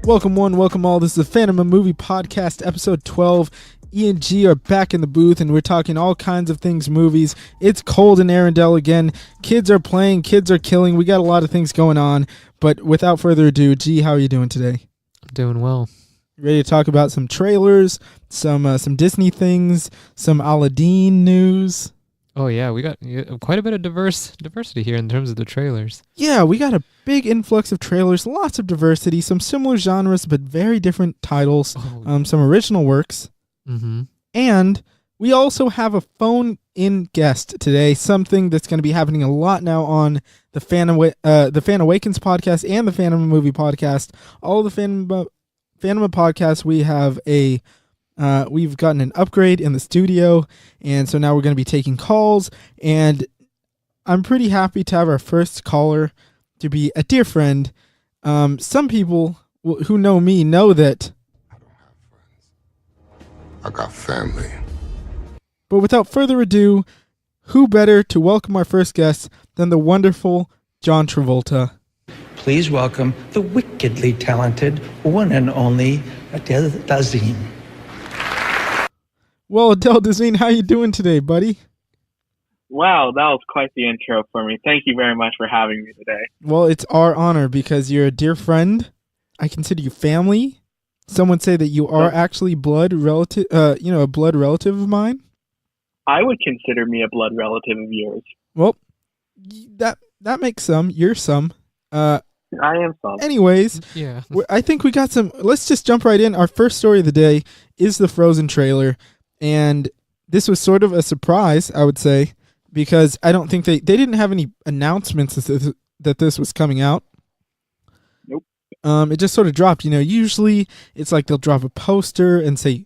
Welcome one, welcome all. This is the Fanema Movie Podcast, episode 12. E and G are back in the booth, and we're talking all kinds of things movies. It's cold in Arendelle again. Kids are playing, kids are killing. We got a lot of things going on. But without further ado, G, how are you doing today? I'm doing well. Ready to talk about some trailers, some Disney things, some Aladdin news? Oh yeah, we got quite a bit of diversity here in terms of the trailers. Yeah, we got a big influx of trailers, lots of diversity, some similar genres, but very different titles, some original works. Mm-hmm. And we also have a phone-in guest today, something that's going to be happening a lot now on the Fan Awakens podcast and the Fanema Movie Podcast. All the Fanema podcasts, we have we've gotten an upgrade in the studio, and so now we're going to be taking calls, and I'm pretty happy to have our first caller to be a dear friend. Some people who know me know that I don't have friends. I got family. But without further ado, who better to welcome our first guest than the wonderful John Travolta? Please welcome the wickedly talented one and only Adele Dazeem. Well, Adele Dazeem, how you doing today, buddy? Wow, that was quite the intro for me. Thank you very much for having me today. Well, it's our honor because you're a dear friend. I consider you family. Some would say that you are actually a blood relative of mine. I would consider me a blood relative of yours. Well, that makes some. You're some. I am some. Anyways, yeah. I think we got some. Let's just jump right in. Our first story of the day is the Frozen trailer, and this was sort of a surprise, I would say, because I don't think they didn't have any announcements that this was coming out. Nope. It just sort of dropped. Usually it's like they'll drop a poster and say,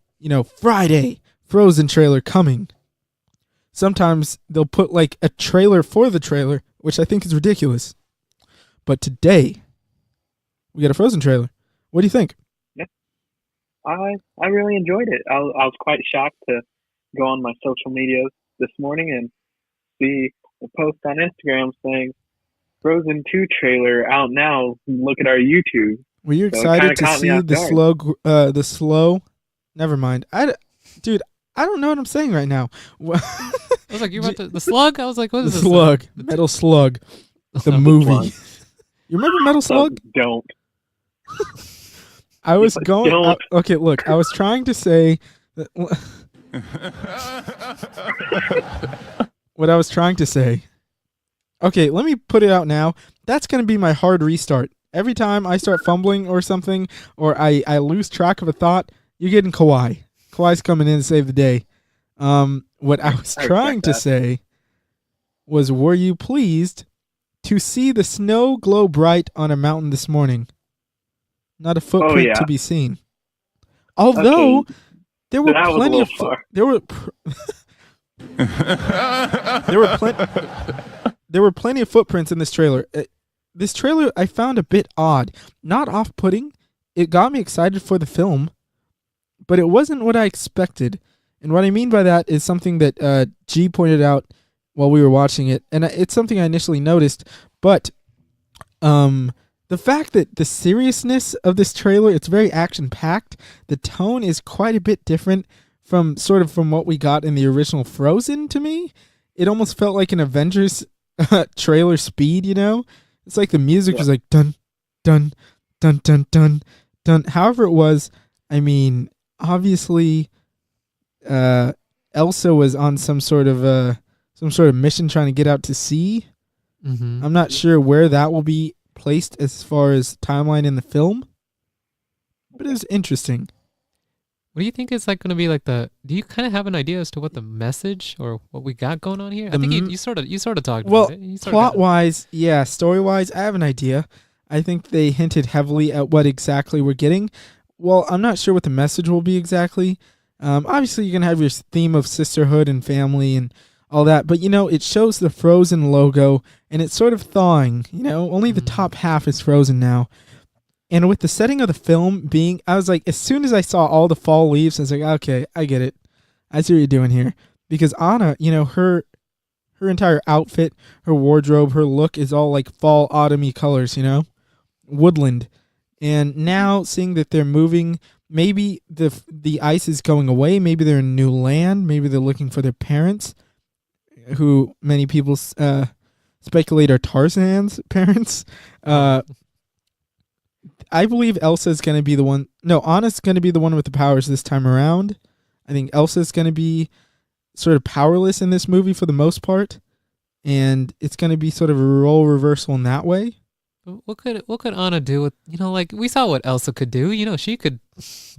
Friday, Frozen trailer coming. Sometimes they'll put like a trailer for the trailer, which I think is ridiculous. But today, we got a Frozen trailer. What do you think? Yeah, I really enjoyed it. I was quite shocked to go on my social media this morning and see a post on Instagram saying Frozen 2 trailer out now. Look at our YouTube. Were you excited to see the slow? Never mind. Dude, I don't know what I'm saying right now. I was like, you about the slug? I was like, what is this? Slug. Metal Slug. The movie. You remember Metal Slug? Don't. I was going... okay, look. I was trying to say... what I was trying to say... Okay, let me put it out now. That's going to be my hard restart. Every time I start fumbling or something, or I lose track of a thought, you're getting Kawhi. Kawhi's coming in to save the day. What I was trying to say was, were you pleased to see the snow glow bright on a mountain this morning? Not a footprint to be seen. Although there were plenty of there were plenty of footprints in this trailer. This trailer I found a bit odd, not off-putting. It got me excited for the film, but it wasn't what I expected. And what I mean by that is something that G pointed out while we were watching it, and it's something I initially noticed, but the fact that the seriousness of this trailer, it's very action-packed. The tone is quite a bit different from what we got in the original Frozen to me. It almost felt like an Avengers trailer speed, It's like the music was like dun, dun, dun, dun, dun, dun. However it was, I mean, obviously Elsa was on some sort of mission trying to get out to sea. Mm-hmm. I'm not sure where that will be placed as far as timeline in the film, but it was interesting. What do you think is like going to be like do you kind of have an idea as to what the message or what we got going on here? I think you sort of talked about it. Well, plot-wise, yeah, story-wise, I have an idea. I think they hinted heavily at what exactly we're getting. Well, I'm not sure what the message will be exactly. Obviously, you're going to have your theme of sisterhood and family and all that, but it shows the Frozen logo, and it's sort of thawing, only the top half is frozen now. And with the setting of the film being, I was like, as soon as I saw all the fall leaves, I was like, okay, I get it. I see what you're doing here. Because Anna, her entire outfit, her wardrobe, her look is all like fall autumny colors, woodland. And now seeing that they're moving, maybe the ice is going away. Maybe they're in new land. Maybe they're looking for their parents, who many people speculate are Tarzan's parents. I believe Elsa's going to be the one. No, Anna's going to be the one with the powers this time around. I think Elsa's going to be sort of powerless in this movie for the most part, and it's going to be sort of a role reversal in that way. What could Anna do with, like we saw what Elsa could do. She could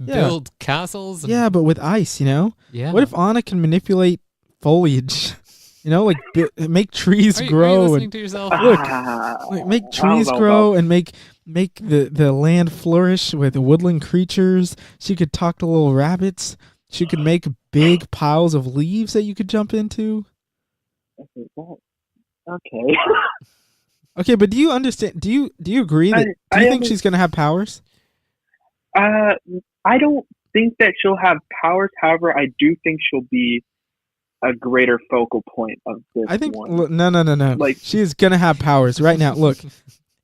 build castles. Yeah, but with ice, Yeah. What if Anna can manipulate foliage? Like make trees grow. Are you listening to yourself? Look, make trees grow and make the land flourish with woodland creatures. She could talk to little rabbits. She could make big piles of leaves that you could jump into. Okay. Okay, but do you understand? Do you agree that? Do you think she's gonna have powers? I don't think that she'll have powers. However, I do think she'll be a greater focal point of this. I think one. No. Like, she is gonna have powers right now. Look,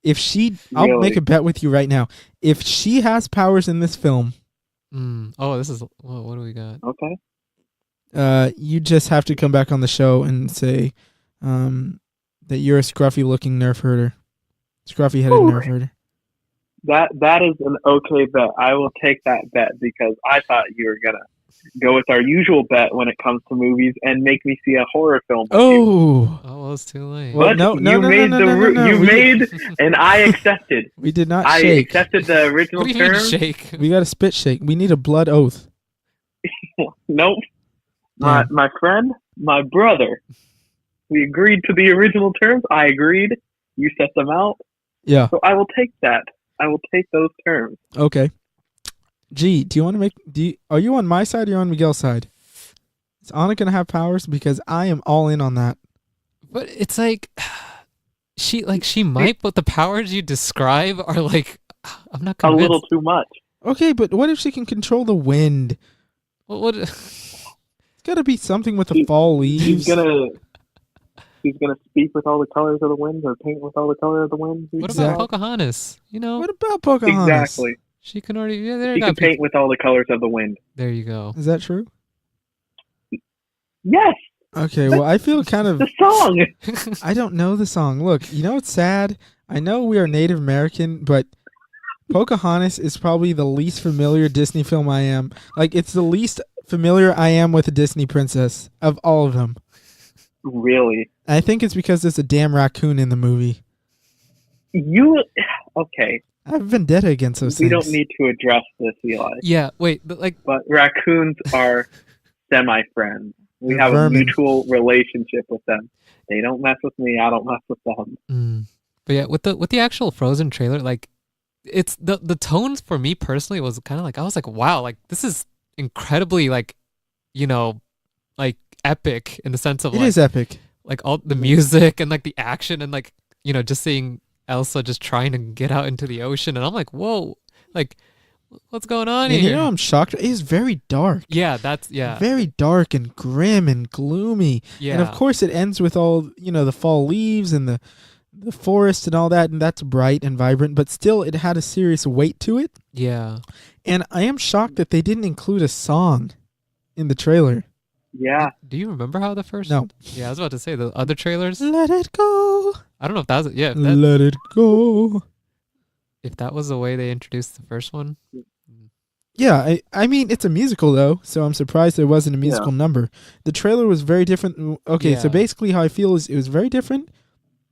if she, I'll make a bet with you right now. If she has powers in this film, this is what do we got? Okay. You just have to come back on the show and say, that you're a scruffy-looking nerf herder, scruffy-headed nerf herder. That is an okay bet. I will take that bet because I thought you were gonna go with our usual bet when it comes to movies and make me see a horror film. Well, it's too late. But no, you made, and I accepted. We did not I shake. accepted the original What do you term. mean shake? We got a spit shake. We need a blood oath. Nope. Yeah. My friend, my brother. We agreed to the original terms. I agreed. You set them out. Yeah. So I will take that. I will take those terms. Okay. G, do you want to make? Are you on my side or on Miguel's side? Is Anna gonna have powers? Because I am all in on that. But it's like she might, but the powers you describe are like I'm not convinced. A little too much. Okay, but what if she can control the wind? What? It's gotta be something with the fall leaves. She's gonna speak with all the colors of the wind, or paint with all the color of the wind. What about Pocahontas? What about Pocahontas? Exactly. She can already. She can paint with all the colors of the wind. There you go. Is that true? Yes. Okay. Well, I feel kind of the song. I don't know the song. Look, it's sad. I know we are Native American, but Pocahontas is probably the least familiar Disney film I am. Like, it's the least familiar I am with a Disney princess of all of them. Really? I think it's because there's a damn raccoon in the movie. Okay. I have vendetta against those things. We don't need to address this, Eli. Yeah, wait, but raccoons are semi-friends. We have vermin. A mutual relationship with them. They don't mess with me. I don't mess with them. But yeah, with the actual Frozen trailer, like, it's the tones for me personally was kind of like, I was like, wow, like this is incredibly like epic in the sense of it is epic. Like all the music and like the action and like just seeing Elsa just trying to get out into the ocean, and I'm like, whoa, like what's going on here? I'm shocked. It is very dark. Yeah, very dark and grim and gloomy. Yeah, and of course it ends with all the fall leaves and the forest and all that, and that's bright and vibrant, but still it had a serious weight to it. Yeah, and I am shocked that they didn't include a song in the trailer. Yeah. Do you remember how the first? No. Yeah, I was about to say the other trailers. Let it go. I don't know if that was Let it go. If that was the way they introduced the first one. Yeah, I mean it's a musical though, so I'm surprised there wasn't a musical number. The trailer was very different. Okay, so basically how I feel is it was very different,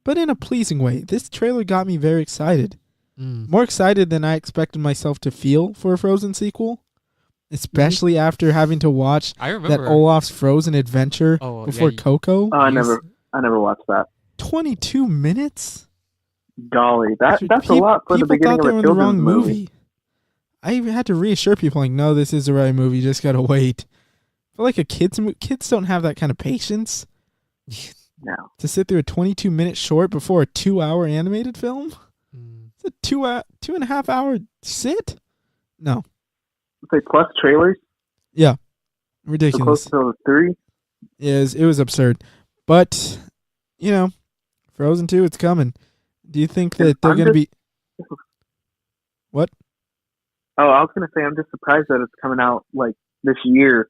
but in a pleasing way. This trailer got me very excited. More excited than I expected myself to feel for a Frozen sequel. Especially after having to watch that Olaf's Frozen adventure before Coco. Oh, I never watched that. 22 minutes? Golly, that's a lot for the beginning of a children's movie. I even had to reassure people, like, no, this is the right movie. You just gotta wait. But like kids don't have that kind of patience. No. To sit through a 22-minute short before a 2-hour animated film? It's a 2.5 hour sit? No. Say plus trailers? Yeah. Ridiculous. So close to 3? It was absurd. But, Frozen 2, it's coming. Do you think that they're going to be... What? Oh, I was gonna say I'm just surprised that it's coming out like this year.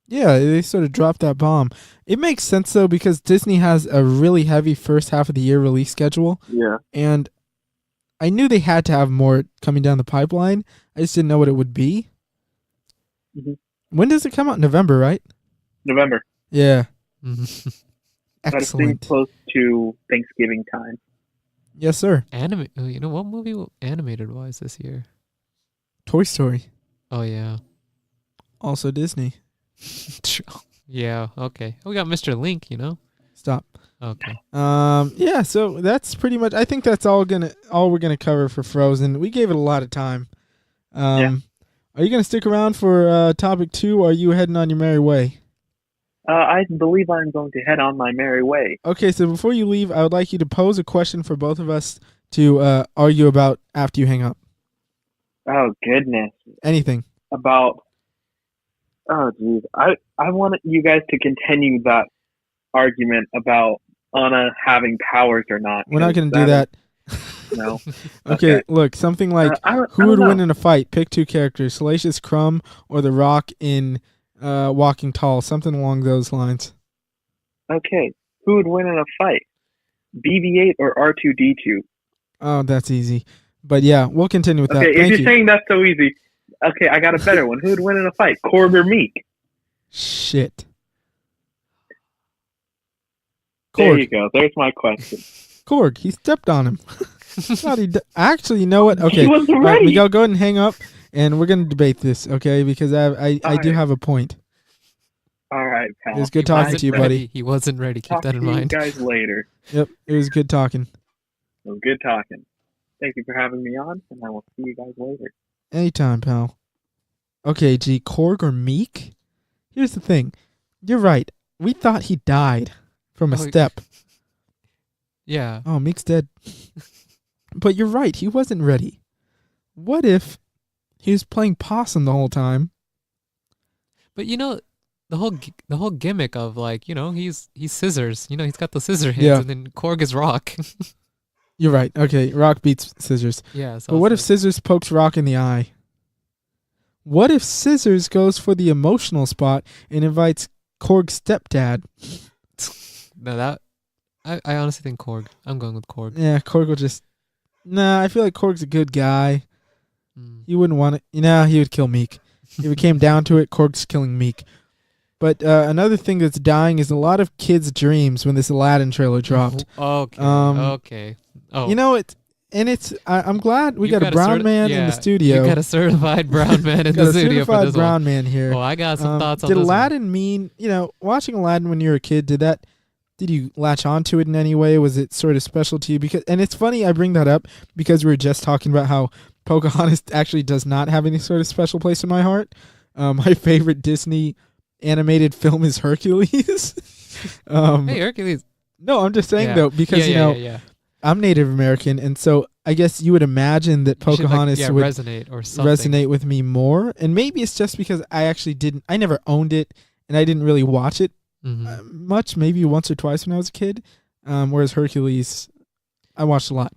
Yeah, they sort of dropped that bomb. It makes sense though because Disney has a really heavy first half of the year release schedule, Yeah. and I knew they had to have more coming down the pipeline. I just didn't know what it would be. Mhm. When does it come out? November, right? November. Yeah. Mhm. But it's Excellent. close to Thanksgiving time. Yes, sir. You know what movie animated wise this year? Toy Story. Oh yeah. Also Disney. Yeah. Okay. We got Mr. Link. You know. Stop. Okay. Yeah, so that's pretty much I think that's all we're gonna cover for Frozen. We gave it a lot of time. Yeah. Are you gonna stick around for topic 2 or are you heading on your merry way? I believe I'm going to head on my merry way. Okay, so before you leave, I would like you to pose a question for both of us to argue about after you hang up. Oh goodness. Anything. About. Oh geez. I want you guys to continue that argument about Anna having powers or not. We're not gonna do that. No. Okay, look, something like I who would don't win know. in a fight? Pick 2 characters: Salacious Crumb or The Rock in Walking Tall. Something along those lines. Okay. Who would win in a fight? BB-8 or R2-D2? Oh, that's easy. But yeah, we'll continue with that. Okay, if Thank you're you. saying that's so easy, okay, I got a better one. Who would win in a fight? Korg or Meek? Shit. There Korg. you go. There's my question. Korg. He stepped on him. Thought he Actually, you know what? Okay. He wasn't All right, ready. Miguel, go ahead and hang up, and we're gonna debate this, okay? Because I do Alright. have a point. All right, pal. It was good He talking wasn't to you, ready. buddy. He wasn't ready. Keep Talk that to in you mind. guys later. Yep, it was good talking. So good talking. Thank you for having me on, and I will see you guys later. Anytime, pal. Okay, G, Korg or Meek? Here's the thing. You're right. We thought he died from a Oh, step. Yeah. Oh, Meek's dead. But you're right. He wasn't ready. What if he was playing possum the whole time? But you know, the whole gimmick of like, you know, he's scissors. You know, he's got the scissor hands, Yeah. and then Korg is Rock. You're right. Okay, Rock beats Scissors. Yeah. So But what if Scissors pokes Rock in the eye? What if Scissors goes for the emotional spot and invites Korg's stepdad? No, that I honestly think Korg. I'm going with Korg. Yeah, Korg will just... Nah, I feel like Korg's a good guy. Mm. You wouldn't want it. He would kill Meek. If it came down to it, Korg's killing Meek. But another thing that's dying is a lot of kids' dreams when this Aladdin trailer dropped. Okay. Um, Okay. Oh. You know, I'm glad we You got a brown man in the studio. You got a certified brown man in Got the a studio for certified this brown man here. one. Oh, I got some thoughts on Did this one. Aladdin mean, watching Aladdin when you were a kid, did you latch onto it in any way? Was it sort of special to you? And it's funny I bring that up because we were just talking about how Pocahontas actually does not have any sort of special place in my heart. My favorite Disney animated film is Hercules. Hey, Hercules. No, I'm just saying Yeah. though, because yeah. I'm Native American, and so I guess you would imagine that You should, like, Pocahontas would resonate or something. resonate with me more. And maybe it's just because I never owned it and I didn't really watch it Mhm. much, maybe once or twice when I was a kid. Whereas Hercules, I watched a lot.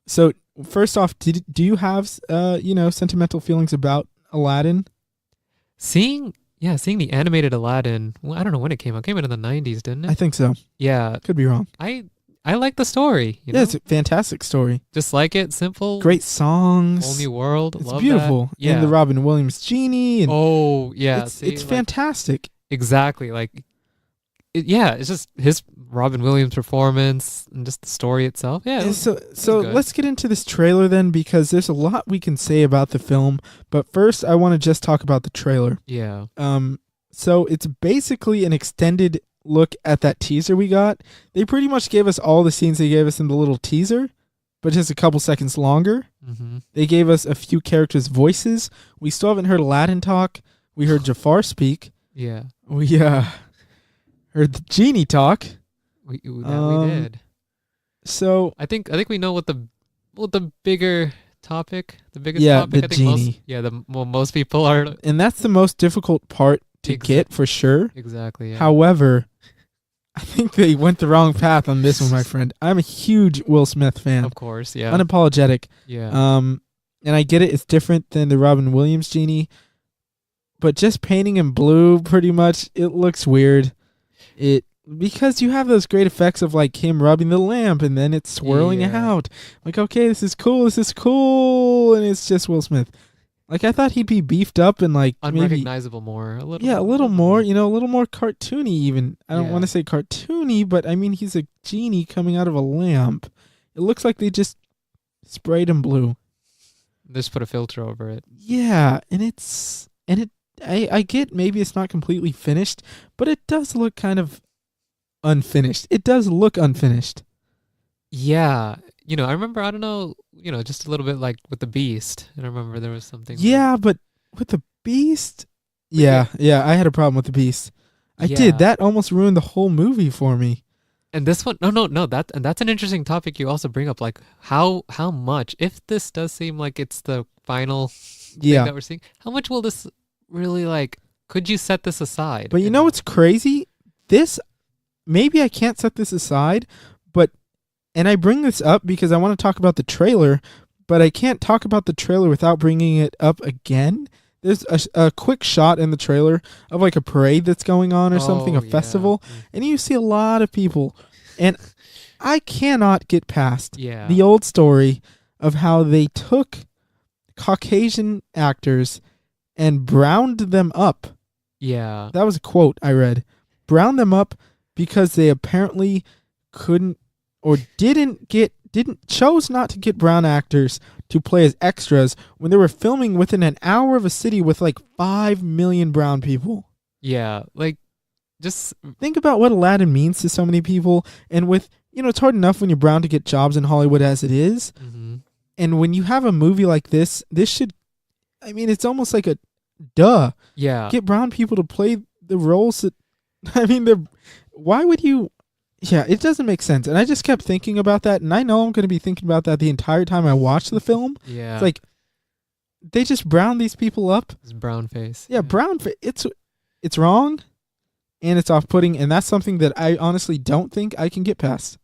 So first off, do you have sentimental feelings about Aladdin? Seeing the animated Aladdin. Well, I don't know when it came out. It came out in the 90s, didn't it? I think so. Yeah. Could be wrong. I like the story. You know? It's a fantastic story. Just like it, simple. Great songs. Whole new world. It's Love beautiful. That. Yeah. And the Robin Williams genie. And Oh yeah. it's like, fantastic. exactly. Like, it's just his Robin Williams performance and just the story itself. Yeah. And so good. let's get into this trailer then, because there's a lot we can say about the film. But first, I want to just talk about the trailer. Yeah. So it's basically an extended look at that teaser we got. They pretty much gave us all the scenes they gave us in the little teaser, but just a couple seconds longer. Mm-hmm. They gave us a few characters' voices. We still haven't heard Aladdin talk. We heard Jafar speak. Yeah. We heard the genie talk. We Um, did. So I think we know what the bigger topic, the biggest Yeah, topic. the I think genie. most people are and that's the most difficult part to Exa- get for sure. exactly. Yeah. However, I think they went the wrong path on this one, my friend. I'm a huge Will Smith fan. Of course, yeah. Unapologetic. Yeah. And I get it. It's different than the Robin Williams Genie. But just painting him blue, pretty much, it looks weird. Because you have those great effects of like him rubbing the lamp and then it's swirling out. Like, okay, this is cool, and it's just Will Smith. Like, I thought he'd be beefed up and like unrecognizable more. A little more, a little more cartoony even. I don't want to say cartoony, but I mean he's a genie coming out of a lamp. It looks like they just sprayed him blue. Just put a filter over it. Yeah, I get maybe it's not completely finished, but it does look kind of unfinished. It does look unfinished. Yeah. I remember, I don't know, just a little bit like with the Beast. I remember there was something. Yeah, but with the Beast, yeah, I had a problem with the Beast. I did. That almost ruined the whole movie for me. And this one, no, that's an interesting topic you also bring up. Like how much, if this does seem like it's the final thing that we're seeing, how much will this really could you set this aside? But you know what's crazy? Maybe I can't set this aside, and I bring this up because I want to talk about the trailer, but I can't talk about the trailer without bringing it up again. There's a quick shot in the trailer of like a parade that's going on or something, a festival, and you see a lot of people. And I cannot get past the old story of how they took Caucasian actors and browned them up. Yeah. That was a quote I read. Browned them up because they apparently couldn't or chose not to get brown actors to play as extras when they were filming within an hour of a city with like 5 million brown people. Yeah, just think about what Aladdin means to so many people, and with it's hard enough when you're brown to get jobs in Hollywood as it is. Mm-hmm. And when you have a movie like this should, it's almost like a duh. Yeah. Get brown people to play the roles that, why would you? Yeah, it doesn't make sense. And I just kept thinking about that, and I know I'm going to be thinking about that the entire time I watch the film. Yeah. It's like, they just brown these people up. It's brown face. Yeah, brown face. It's wrong, and it's off-putting, and that's something that I honestly don't think I can get past.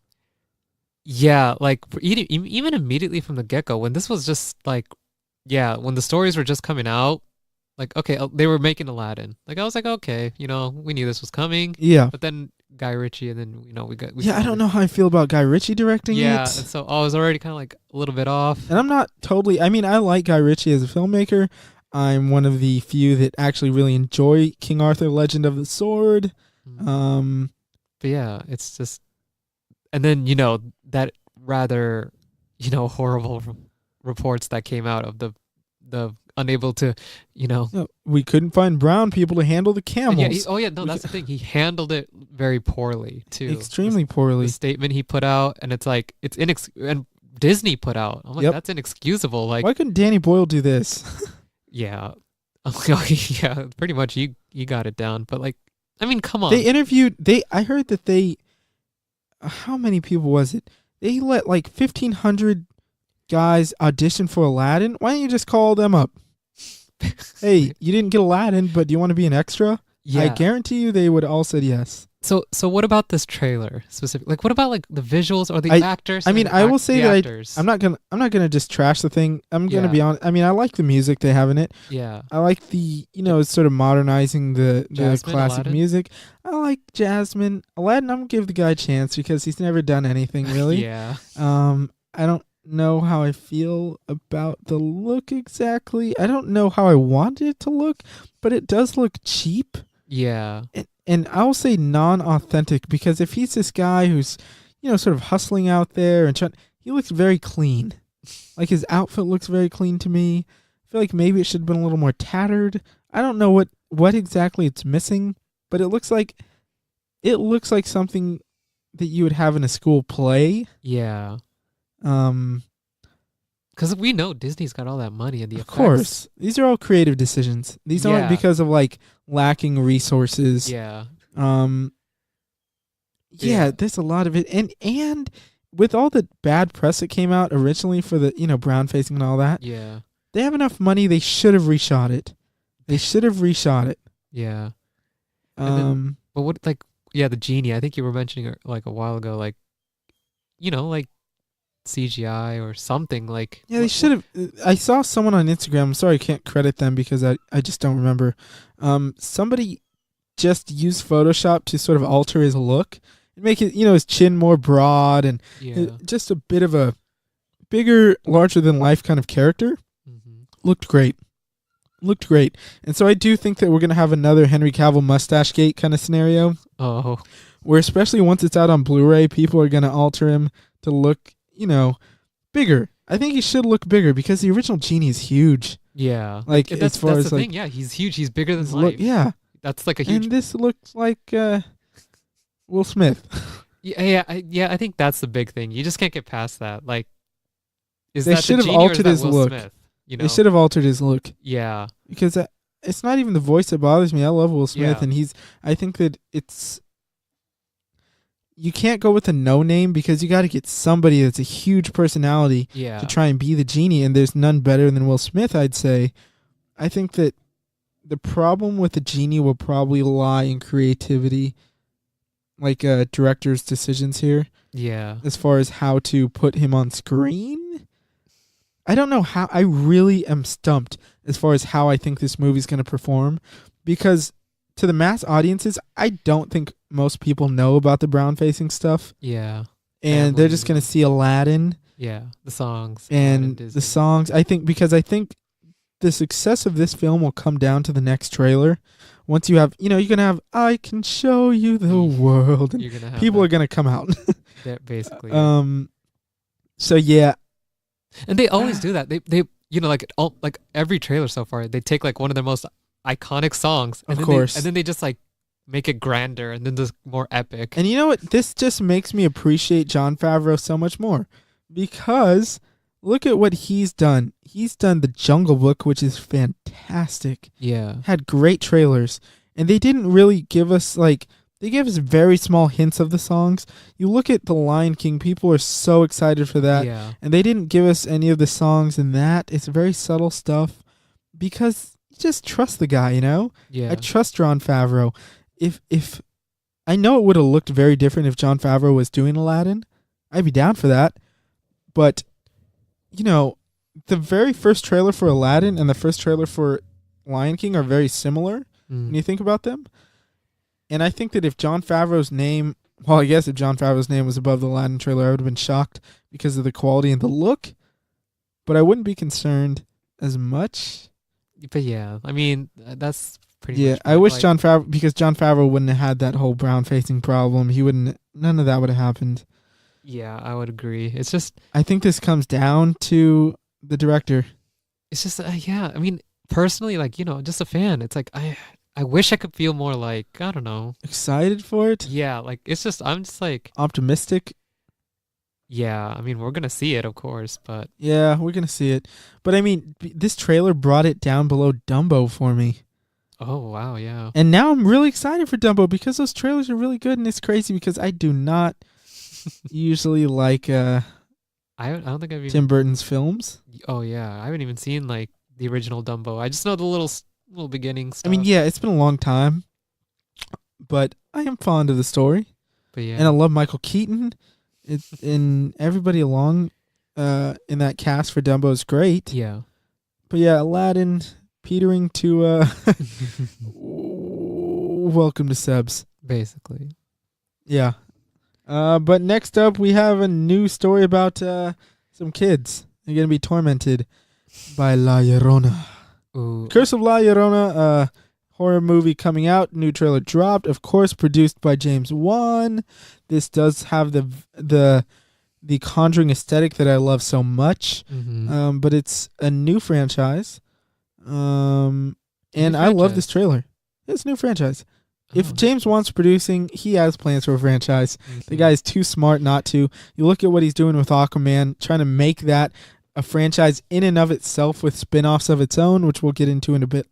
Yeah, even immediately from the get-go, when this was just when the stories were just coming out, okay, they were making Aladdin. I was like, okay, we knew this was coming. Yeah. But then Guy Ritchie, and then I don't know how I feel about Guy Ritchie directing it. Yeah, and so I was already kind of a little bit off. And I'm not totally. I like Guy Ritchie as a filmmaker. I'm one of the few that actually really enjoy King Arthur: Legend of the Sword. Mm-hmm. But yeah, it's just, and then that rather horrible reports that came out of the unable to, we couldn't find brown people to handle the camels. That's the thing. He handled it very poorly too. Extremely poorly. The statement he put out, and it's and Disney put out. I'm like, that's inexcusable. Why couldn't Danny Boyle do this? Yeah, yeah, pretty much. You got it down, but come on. They interviewed. I heard that how many people was it? They let 1,500 guys audition for Aladdin. Why don't you just call them up? Hey, you didn't get Aladdin, but do you want to be an extra? Yeah. I guarantee you they would all said yes. So what about this trailer specifically? What about the visuals or the actors? I will say that I'm not gonna just trash the thing. I'm gonna be honest. I like the music they have in it. Yeah. I like the sort of modernizing the classic Aladdin. music. I like Jasmine. Aladdin, I'm gonna give the guy a chance because he's never done anything really. Yeah. I don't know how I feel about the look exactly. I don't know how I want it to look, but it does look cheap. Yeah. And I'll say non-authentic because if he's this guy who's, sort of hustling out there and he looks very clean. His outfit looks very clean to me. I feel like maybe it should have been a little more tattered. I don't know what exactly it's missing, but it looks like something that you would have in a school play. Yeah. Because we know Disney's got all that money and the effects. Of course. These are all creative decisions. These aren't because of lacking resources. Yeah. There's a lot of it. And with all the bad press that came out originally for the, brown facing and all that. Yeah. They have enough money, they should have reshot it. Yeah. But the Genie. I think you were mentioning it like a while ago, like, like CGI or something. Like, Yeah, they should have. I saw someone on Instagram. I'm sorry, I can't credit them because I just don't remember. Somebody just used Photoshop to sort of alter his look and make it, his chin more broad and just a bit of a bigger, larger than life kind of character. Mm-hmm. Looked great. And so I do think that we're going to have another Henry Cavill mustache gate kind of scenario. Oh, Where especially once it's out on Blu-ray, people are going to alter him to look, bigger. I think he should look bigger because the original Genie is huge. yeah. Like, That's as far the as like, thing. Yeah, he's huge. He's bigger than his life. look, yeah. That's like a huge. And this looks like Will Smith. I think that's the big thing. You just can't get past that. Like, is They that should the have Genie or is altered that his Will look. Smith? They should have altered his look Yeah. because it's not even the voice that bothers me. I love Will Smith, Yeah. and I think that you can't go with a no name because you got to get somebody that's a huge personality Yeah. to try and be the Genie, and there's none better than Will Smith, I'd say. I think that the problem with the Genie will probably lie in creativity, like director's decisions here, Yeah. as far as how to put him on screen. I don't know how. I really am stumped as far as how I think this movie's going to perform, because to the mass audiences, I don't think most people know about the brown facing stuff, Yeah. and they're just going to see Aladdin Yeah. The songs and Disney. the songs. I think the success of this film will come down to the next trailer. Once you have, you're going to have I Can Show You the World, and You're gonna have people are going to come out. basically. So yeah. And they always do that. They like every trailer so far, they take like one of their most iconic songs, and Of course. and then they just like make it grander and then just more epic. And you know what? This just makes me appreciate Jon Favreau so much more, because look at what he's done. He's done The Jungle Book, which is fantastic. Yeah. Had great trailers, and they didn't really give us they gave us very small hints of the songs. You look at The Lion King, people are so excited for that, Yeah. and they didn't give us any of the songs in that. It's very subtle stuff because you just trust the guy, Yeah. I trust Jon Favreau. If I know it would have looked very different if Jon Favreau was doing Aladdin, I'd be down for that. But the very first trailer for Aladdin and the first trailer for Lion King are very similar when you think about them. And I think that if Jon Favreau's name was above the Aladdin trailer, I would have been shocked because of the quality and the look. But I wouldn't be concerned as much. But yeah, I mean, that's pretty Yeah, much I wish like, Jon Favreau wouldn't have had that whole brown facing problem. None of that would have happened. Yeah, I would agree. It's just I think this comes down to the director. It's just yeah, I mean, personally, like, just a fan. It's like I wish I could feel more like, I don't know. Excited for it? Yeah, like I'm just like Optimistic? yeah, I mean, we're going to see it, of course, but Yeah, we're going to see it. But I mean, this trailer brought it down below Dumbo for me. oh, wow, yeah. And now I'm really excited for Dumbo because those trailers are really good, and it's crazy because I do not usually like I don't think I've even Tim Burton's films. Oh yeah, I haven't even seen like the original Dumbo. I just know the little beginning stuff. I mean, yeah, it's been a long time, but I am fond of the story. But yeah. And I love Michael Keaton. And everybody along in that cast for Dumbo is great. Yeah. But yeah, Aladdin petering to welcome to Sebs. Basically. Yeah. But next up, we have a new story about some kids. They're going to be tormented by La Llorona. Ooh. Curse of La Llorona, horror movie coming out. New trailer dropped. Of course, produced by James Wan. This does have the Conjuring aesthetic that I love so much. Mm-hmm. But it's a new franchise. And New I love franchise. this trailer. It's a new franchise. If Oh. James Wan's producing, he has plans for a franchise. The guy's too smart not to. You look at what he's doing with Aquaman, trying to make that a franchise in and of itself with spin-offs of its own, which we'll get into in a bit.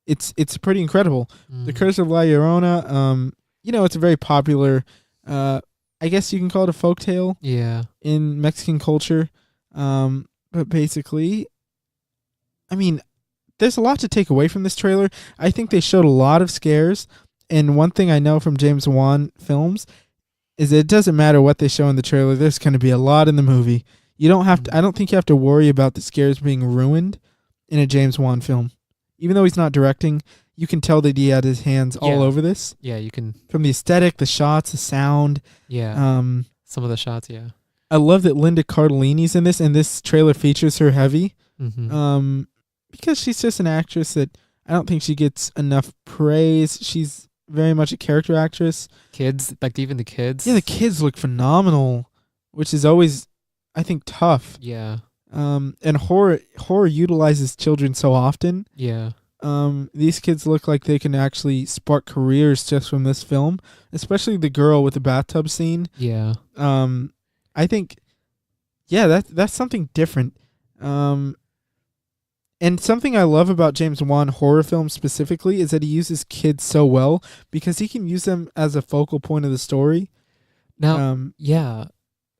It's pretty incredible. The Curse of La Llorona, it's a very popular, I guess you can call it a folktale Yeah. in Mexican culture. But basically, I mean, there's a lot to take away from this trailer. I think they showed a lot of scares, And one thing I know from James Wan films is it doesn't matter what they show in the trailer. There's going to be a lot in the movie. You don't have to. I don't think you have to worry about the scares being ruined in a James Wan film. Even though he's not directing, you can tell that he had his hands all over this. Yeah, you can. From the aesthetic, the shots, the sound. Yeah. Some of the shots, yeah. I love that Linda Cardellini's in this, and this trailer features her heavy. Mm-hmm. Because she's just an actress that I don't think she gets enough praise. She's very much a character actress. Kids, like even the kids. Yeah, the kids look phenomenal, which is always, I think, tough. Yeah. And horror utilizes children so often. Yeah. These kids look like they can actually spark careers just from this film, especially the girl with the bathtub scene. Yeah. I think, yeah, that's something different. And something I love about James Wan horror films specifically is that he uses kids so well because he can use them as a focal point of the story. Now, yeah,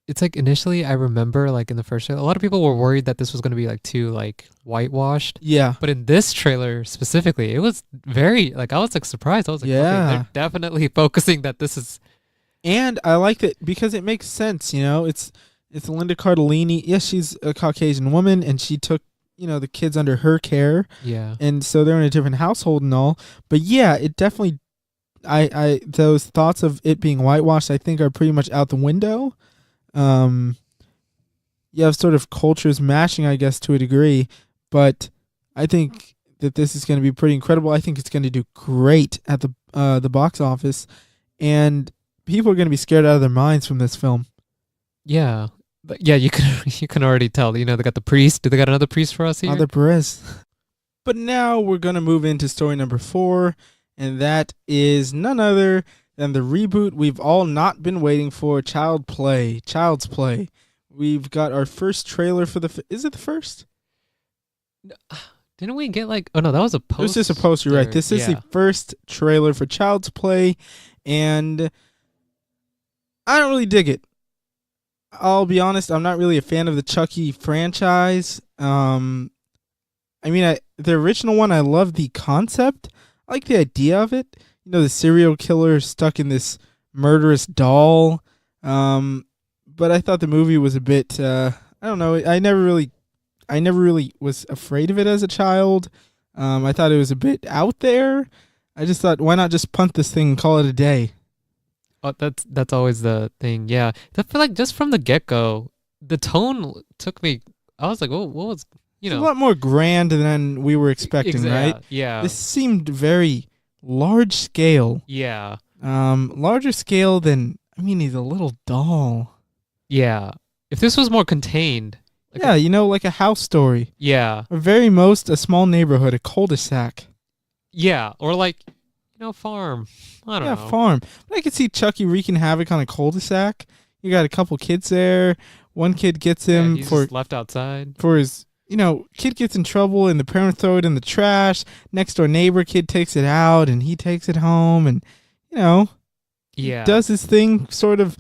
it's like initially I remember like in the first trailer, a lot of people were worried that this was going to be like too like whitewashed. Yeah. But in this trailer specifically, it was very like I was like surprised. I was like, okay, they're definitely focusing that this is. And I like that because it makes sense, you know. It's Linda Cardellini. Yes, she's a Caucasian woman, and she took, you know, the kids under her care. Yeah. And so they're in a different household and all. But yeah, it definitely, I those thoughts of it being whitewashed, I think, are pretty much out the window. You have sort of cultures mashing, I guess, to a degree. But I think that this is going to be pretty incredible. I think it's going to do great at the box office. And people are going to be scared out of their minds from this film. Yeah. But yeah, you can already tell. You know, they got the priest. Do they got another priest for us here? Father Perez. But now we're going to move into story number 4, and that is none other than the reboot we've all not been waiting for, Child's Play. We've got our first trailer for is it the first? Didn't we get like... Oh, no, that was a poster. It was just a poster, right? This is the first trailer for Child's Play, and I don't really dig it. I'll be honest, I'm not really a fan of the Chucky franchise. I mean, the original one, I love the concept. I like the idea of it. You know, the serial killer stuck in this murderous doll. But I thought the movie was a bit, I don't know, I never really was afraid of it as a child. I thought it was a bit out there. I just thought, why not just punt this thing and call it a day? Oh, that's always the thing. Yeah, I feel like just from the get-go, the tone took me. I was like, what was, you know, it's a lot more grand than we were expecting, right? Yeah. This seemed very large scale. Yeah. Larger scale than, I mean, he's a little doll. Yeah. If this was more contained. Like like a house story. Yeah. Or very most a small neighborhood, a cul-de-sac. Yeah. Or like, farm. I don't know. Yeah, farm. But I could see Chucky wreaking havoc on a cul-de-sac. You got a couple kids there. One kid gets him he's just left outside. For his, kid gets in trouble and the parents throw it in the trash. Next door neighbor kid takes it out and he takes it home and, does his thing sort of,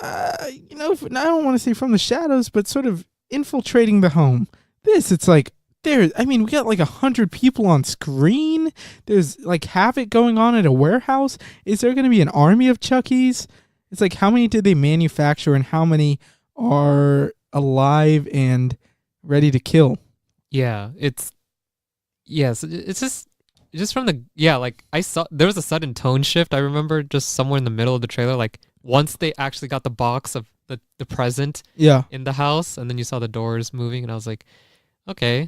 I don't want to say from the shadows, but sort of infiltrating the home. It's like, we got like 100 people on screen. There's like havoc going on at a warehouse. Is there going to be an army of Chuckies? It's like, how many did they manufacture and how many are alive and ready to kill? Yeah, it's just from the, I saw there was a sudden tone shift. I remember just somewhere in the middle of the trailer, like once they actually got the box of the present in the house, and then you saw the doors moving, and I was like, okay,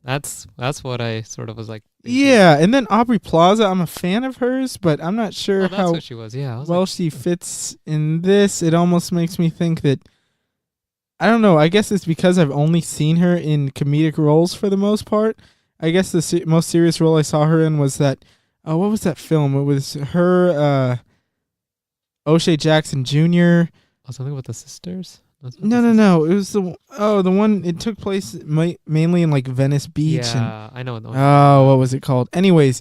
that's what I sort of was like thinking. Yeah, and then Aubrey Plaza, I'm a fan of hers, but I'm not sure that's how what she was. Yeah, she fits in this. It almost makes me think that, I don't know, I guess it's because I've only seen her in comedic roles for the most part. I guess the most serious role I saw her in was that, what was that film? It was her, O'Shea Jackson Jr. Something with the sisters? No. It was the one. It took place mainly in like Venice Beach. Yeah, I know. What was it called? Anyways,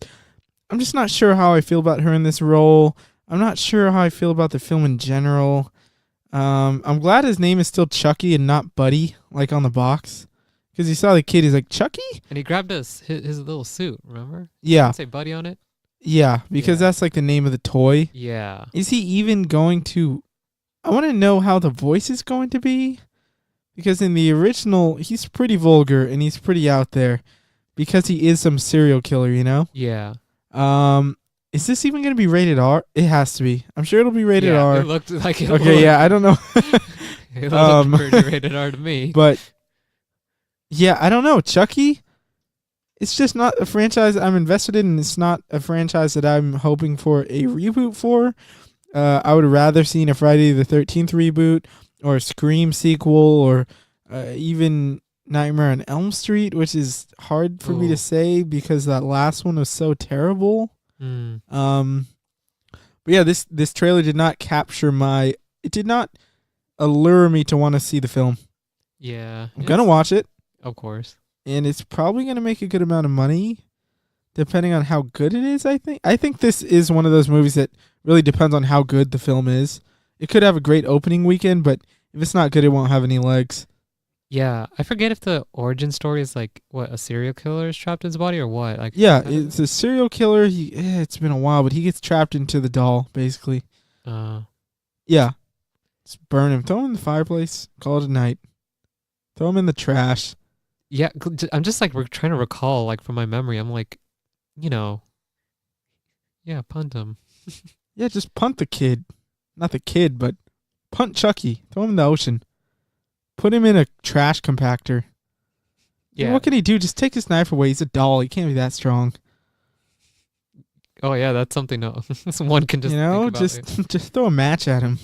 I'm just not sure how I feel about her in this role. I'm not sure how I feel about the film in general. I'm glad his name is still Chucky and not Buddy, like on the box, because you saw the kid. He's like, Chucky, and he grabbed his little suit. Remember? Yeah. Didn't say Buddy on it. Yeah, because Yeah. that's like the name of the toy. Yeah. Is he even going to? I want to know how the voice is going to be, because in the original, he's pretty vulgar and he's pretty out there, because he is some serial killer, you know. Yeah. Is this even going to be rated R? It has to be. I'm sure it'll be rated Yeah, R. it looked like it Okay, would. yeah, I don't know. It looked Um, pretty rated R to me. But yeah, I don't know. Chucky, it's just not a franchise I'm invested in, and it's not a franchise that I'm hoping for a reboot for. I would rather seen a Friday the 13th reboot or a Scream sequel or even Nightmare on Elm Street, which is hard for me to Ooh. say because that last one was so terrible. Mm. But yeah, this trailer did not capture it did not allure me to want to see the film. Yeah. I'm gonna watch it, Of course. and it's probably gonna make a good amount of money, depending on how good it is. I think this is one of those movies that really depends on how good the film is. It could have a great opening weekend, but if it's not good, it won't have any legs. Yeah. I forget if the origin story is like what, a serial killer is trapped in his body or what? Like Yeah, I don't it's a serial killer. It's been a while, but he gets trapped into the doll, basically. know. Yeah. Just burn him. Throw him in the fireplace. Call it a night. Throw him in the trash. Yeah, I'm just like trying to recall, like from my memory. I'm like, yeah, punt him. Yeah, just punt the kid. Not the kid, but punt Chucky. Throw him in the ocean. Put him in a trash compactor. Yeah. What can he do? Just take his knife away. He's a doll. He can't be that strong. Oh yeah, that's something. No, one can just think about it. just throw a match at him.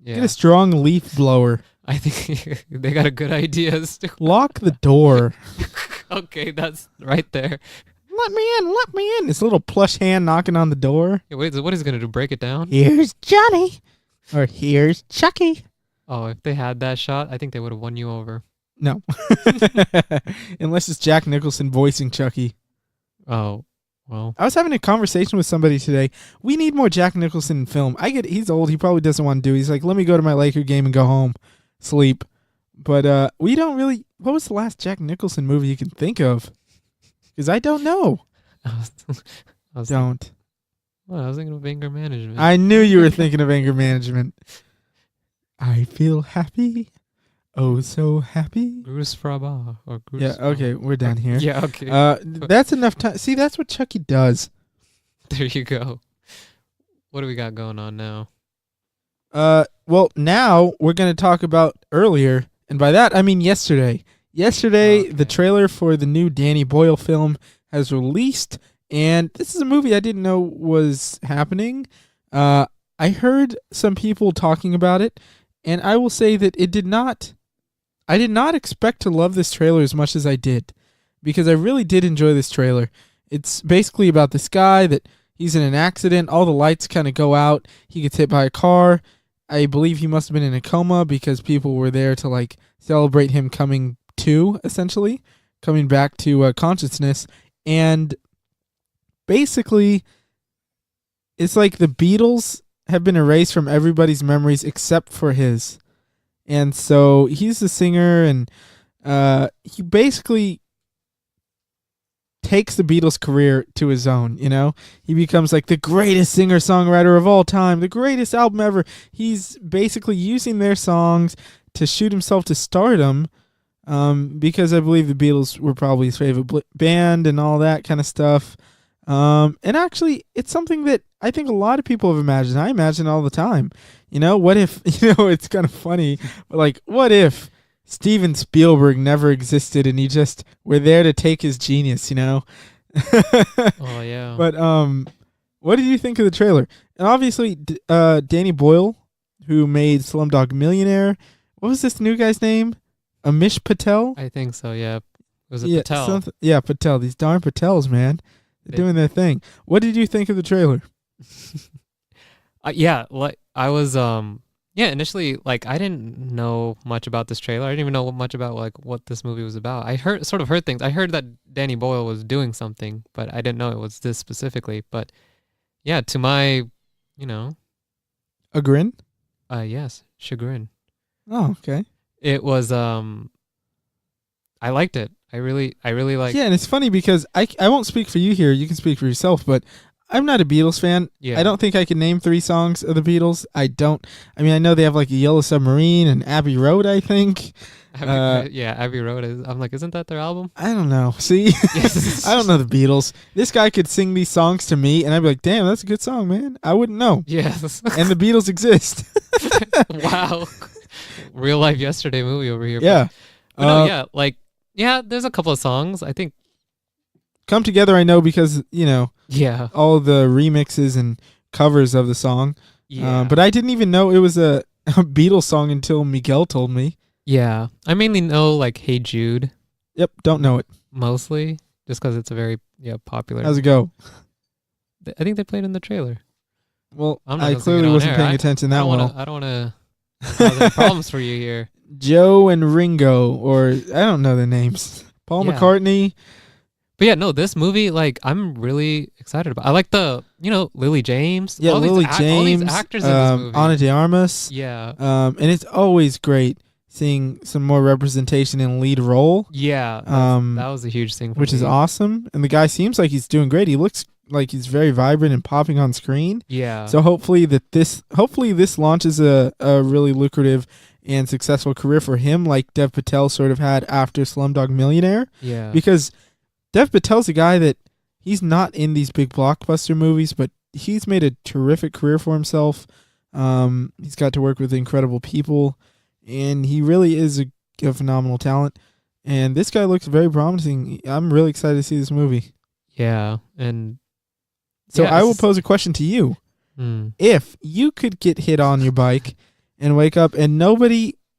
Yeah. Get a strong leaf blower. I think they got a good ideas. Lock the door. Okay, that's right there. Let me in. Let me in. His little plush hand knocking on the door. Yeah, what is he gonna do? Break it down? Here's Johnny. Or here's Chucky. Oh, if they had that shot, I think they would have won you over. No. Unless it's Jack Nicholson voicing Chucky. Oh, well. I was having a conversation with somebody today. We need more Jack Nicholson in film. He's old. He probably doesn't want to do it. He's like, let me go to my Laker game and go home, sleep. But we don't really. What was the last Jack Nicholson movie you can think of? Because I don't know. I was Don't. Well, I was thinking of anger management. I knew you were thinking of anger management. I feel happy. Oh, so happy. Bruce Fraba or Bruce. Yeah, okay, we're done here. Yeah, okay. That's enough time. See, that's what Chucky does. There you go. What do we got going on now? Well, now we're going to talk about earlier, and by that I mean yesterday. Yesterday, Okay. the trailer for the new Danny Boyle film has released, and this is a movie I didn't know was happening. I heard some people talking about it, and I will say that I did not expect to love this trailer as much as I did, because I really did enjoy this trailer. It's basically about this guy that he's in an accident. All the lights kind of go out. He gets hit by a car. I believe he must have been in a coma because people were there to like celebrate him coming to, essentially, coming back to consciousness. And basically, it's like the Beatles have been erased from everybody's memories except for his. And so he's the singer, and he basically takes the Beatles' career to his own, you know? He becomes like the greatest singer-songwriter of all time, the greatest album ever. He's basically using their songs to shoot himself to stardom, because I believe the Beatles were probably his favorite band and all that kind of stuff. And actually, it's something that I think a lot of people have imagined. I imagine all the time. You know, what if, it's kind of funny, but like, what if Steven Spielberg never existed and he just were there to take his genius, Oh yeah. But what did you think of the trailer? And obviously, Danny Boyle, who made Slumdog Millionaire. What was this new guy's name? Amish Patel? I think so. Yeah. Was it Patel? Yeah, Patel. These darn Patels, man. They're doing their thing. What did you think of the trailer? Yeah, like I was initially, like, I didn't know much about this trailer. I didn't even know much about like what this movie was about. I heard things. I heard that Danny Boyle was doing something, but I didn't know it was this specifically. But yeah, to my, A grin? yes, chagrin. Oh, okay. It was I liked it. I really like. Yeah, and it's funny because I won't speak for you here. You can speak for yourself, but I'm not a Beatles fan. Yeah. I don't think I can name 3 songs of the Beatles. I mean, I know they have like a Yellow Submarine and Abbey Road, I think. Abbey Road is. I'm like, isn't that their album? I don't know. See? Yes. I don't know the Beatles. This guy could sing these songs to me, and I'd be like, damn, that's a good song, man. I wouldn't know. Yes. And the Beatles exist. Wow. Real life yesterday movie over here. Yeah. But no, there's a couple of songs. I think. Come Together, I know because, Yeah. all the remixes and covers of the song. Yeah. But I didn't even know it was a Beatles song until Miguel told me. Yeah. I mainly know like Hey Jude. Yep, don't know it. Mostly. Just because it's a very popular. How's it go? I think they played in the trailer. Well, I'm not I gonna sing it clearly on wasn't air. paying attention that well. I don't want to cause any problems for you here. Joe and Ringo, or I don't know the names. Paul Yeah. McCartney. But yeah, no, this movie, like, I'm really excited about. I like the, Lily James. Yeah, all Lily all James. these actors in this movie. Ana de Armas. Yeah. And it's always great seeing some more representation in lead role. Yeah. That was a huge thing for which me. is awesome. And the guy seems like he's doing great. He looks like he's very vibrant and popping on screen. Yeah. So hopefully this launches a really lucrative and successful career for him, like Dev Patel sort of had after Slumdog Millionaire. Yeah. Because Dev Patel's a guy that he's not in these big blockbuster movies, but he's made a terrific career for himself. He's got to work with incredible people, and he really is a phenomenal talent. And this guy looks very promising. I'm really excited to see this movie. Yeah. And So yeah, I will pose a question to you. If you could get hit on your bike and wake up and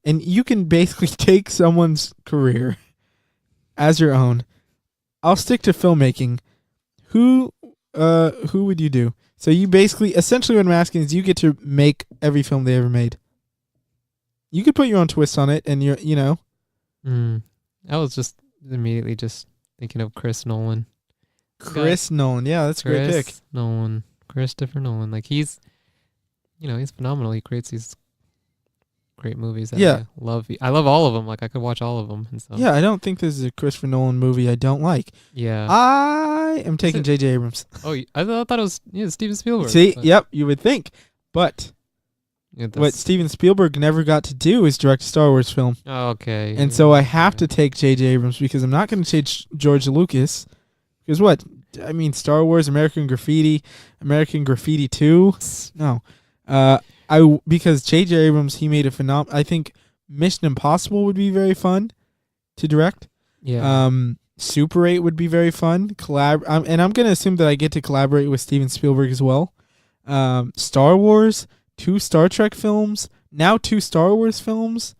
you can basically take someone's career as your own. I'll stick to filmmaking. Who would you do? So you essentially what I'm asking is you get to make every film they ever made. You could put your own twist on it and I was just immediately just thinking of Chris Nolan. Chris Nolan. Yeah, that's a great pick. Christopher Nolan. Like he's phenomenal. He creates these great movies. That Yeah. I love all of them. Like I could watch all of them. And so. Yeah, I don't think there's a Christopher Nolan movie I don't like. Yeah. I am taking J.J. Abrams. Oh, I thought it was Steven Spielberg. See, but, yep, you would think. But what Steven Spielberg never got to do is direct a Star Wars film. Oh, okay. And so I have to take J.J. Abrams because I'm not going to take George Lucas. Because what? I mean, Star Wars, American Graffiti 2? No. Because J.J. Abrams, he made a phenomenal... I think Mission Impossible would be very fun to direct. Yeah. Super 8 would be very fun. And I'm going to assume that I get to collaborate with Steven Spielberg as well. Star Wars, 2 Star Trek films, now 2 Star Wars films.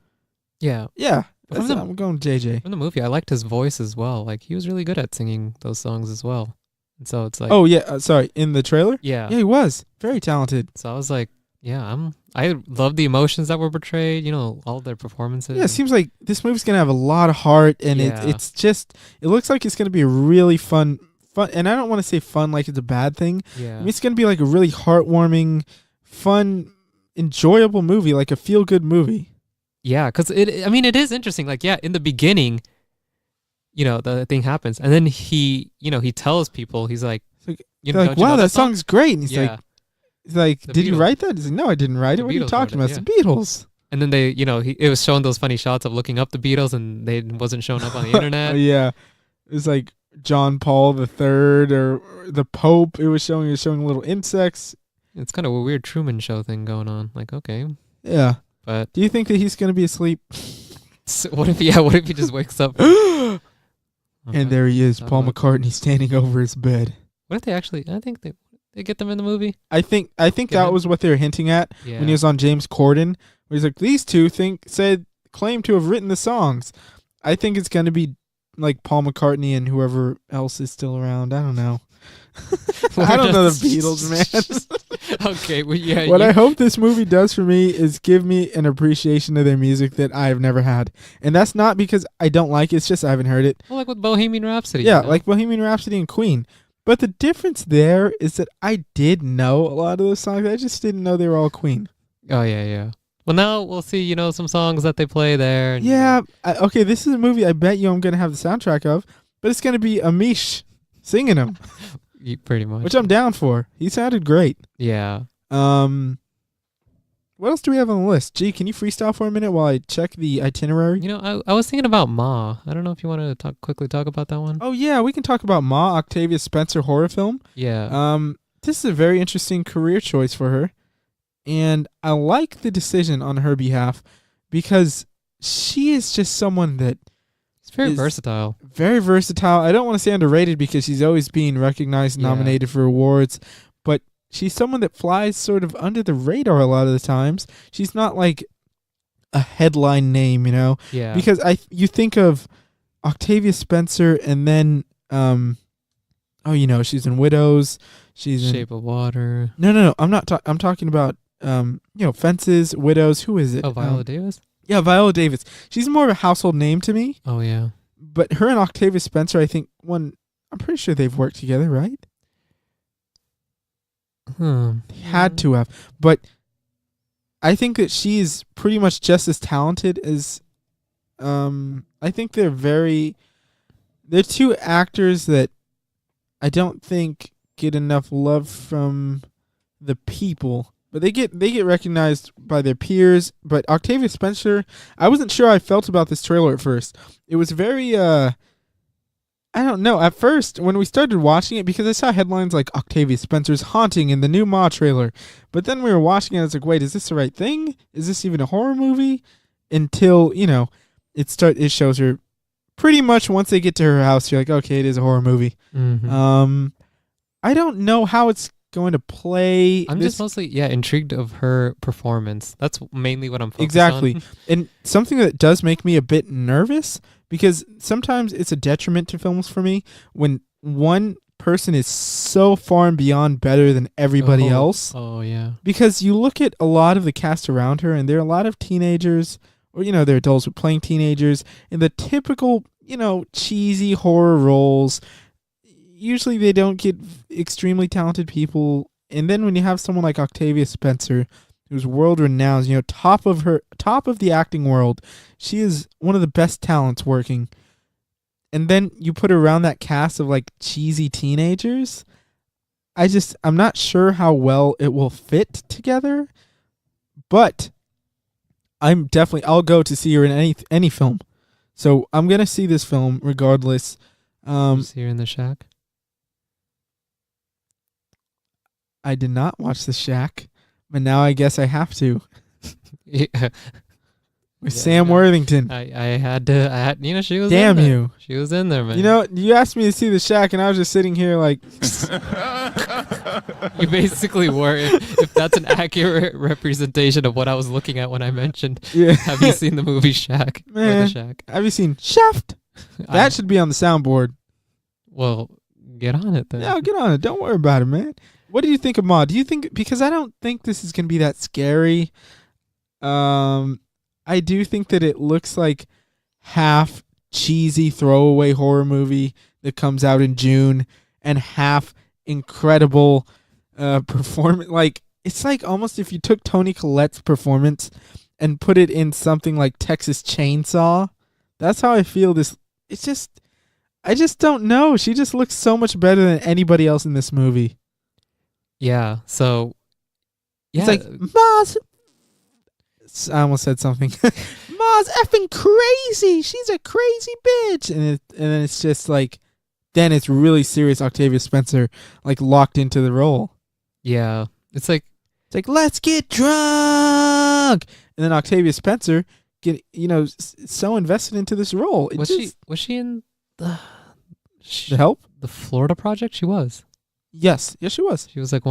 Yeah. Yeah. I'm going JJ. From the movie, I liked his voice as well. Like he was really good at singing those songs as well. And so it's like, oh yeah, sorry, in the trailer. Yeah, he was very talented. So I was like, yeah, I love the emotions that were portrayed. All their performances. Yeah, it seems like this movie's gonna have a lot of heart, and it looks like it's gonna be a really fun. And I don't want to say fun like it's a bad thing. Yeah, I mean, it's gonna be like a really heartwarming, fun, enjoyable movie, like a feel good movie. Yeah, because it is interesting. Like, yeah, in the beginning, the thing happens, and then he tells people, he's like, wow, that song's great. And he's like, did you write that? He's like, no, I didn't write it. What are you talking about? It's the Beatles. And then they, it was showing those funny shots of looking up the Beatles, and they wasn't showing up on the internet. Yeah, it was like John Paul III or the Pope. It was showing little insects. It's kind of a weird Truman Show thing going on. Like, okay, yeah. But do you think that he's going to be asleep? So what if he just wakes up and there he is, Paul McCartney standing over his bed? What if they actually? I think they get them in the movie. I think that was what they were hinting at when he was on James Corden, where he's like, these two claim to have written the songs. I think it's going to be like Paul McCartney and whoever else is still around. I don't know. I don't know the Beatles, man. Okay, well, yeah. What I hope this movie does for me is give me an appreciation of their music that I have never had, and that's not because I don't like it. It's just I haven't heard it. Well, like with Bohemian Rhapsody. Yeah, like Bohemian Rhapsody and Queen. But the difference there is that I did know a lot of those songs. I just didn't know they were all Queen. Oh yeah. Well, now we'll see. Some songs that they play there. And, yeah. Okay, this is a movie I bet you I'm gonna have the soundtrack of, but it's gonna be Amish singing them. Pretty much. which I'm down for. He sounded great. Yeah. What else do we have on the list? Gee, can you freestyle for a minute while I check the itinerary? You know, I was thinking about Ma. I don't know if you want to quickly talk about that one. Oh yeah, we can talk about Ma, Octavia Spencer horror film. Yeah. This is a very interesting career choice for her, and I like the decision on her behalf because she is just someone that It's very is versatile. very versatile. I don't want to say underrated because she's always being recognized and Yeah. nominated for awards, but she's someone that flies sort of under the radar a lot of the times. She's not like a headline name, you know, Yeah. because you think of Octavia Spencer and then she's in Widows. She's in Shape of Water. No. I'm not. I'm talking about Fences, Widows. Who is it? Oh, Viola Davis? Yeah, Viola Davis. She's more of a household name to me. Oh, yeah. But her and Octavia Spencer, I think I'm pretty sure they've worked together, right? They had to have. But I think that she's pretty much just as talented as I think they're two actors that I don't think get enough love from the people. But they get recognized by their peers. But Octavia Spencer, I wasn't sure how I felt about this trailer at first. It was very I don't know. At first, when we started watching it, because I saw headlines like Octavia Spencer's haunting in the new Ma trailer, but then we were watching it, I was like, wait, is this the right thing? Is this even a horror movie? Until, it shows her pretty much once they get to her house, you're like, okay, it is a horror movie. Mm-hmm. I don't know how it's going to play. I'm just mostly, intrigued of her performance. That's mainly what I'm focused Exactly. on. And something that does make me a bit nervous, because sometimes it's a detriment to films for me when one person is so far and beyond better than everybody else. Oh, yeah. Because you look at a lot of the cast around her, and there are a lot of teenagers, or, they're adults who are playing teenagers in the typical, cheesy horror roles. Usually they don't get extremely talented people. And then when you have someone like Octavia Spencer, who's world renowned, top of the acting world, she is one of the best talents working. And then you put her around that cast of like cheesy teenagers. I'm not sure how well it will fit together, but I'll go to see her in any film. So I'm going to see this film regardless. You see her in The Shack? I did not watch The Shack, but now I guess I have to. Yeah. With Sam Worthington. I had, she was Damn in there. you. She was in there, man. You asked me to see The Shack, and I was just sitting here like... You basically were, if that's an accurate representation of what I was looking at when I mentioned, Yeah. have you seen the movie Shack? Or Man, The Shack? have you seen Shaft? That should be on the soundboard. Well, get on it then. Yeah, get on it. Don't worry about it, man. What do you think of Ma? Do you think... Because I don't think this is going to be that scary. I do think that it looks like half cheesy throwaway horror movie that comes out in June and half incredible performance. Like, it's like almost if you took Toni Collette's performance and put it in something like Texas Chainsaw. That's how I feel this. It's just, I just don't know. She just looks so much better than anybody else in this movie. Yeah, so... Yeah. It's like, Ma's... I almost said something. Ma's effing crazy. She's a crazy bitch. And then it's just like, then it's really serious Octavia Spencer, like locked into the role. Yeah. It's like, let's get drunk. And then Octavia Spencer get, so invested into this role. was she in The Help? the Florida Project? She was. Yes, she was. She was like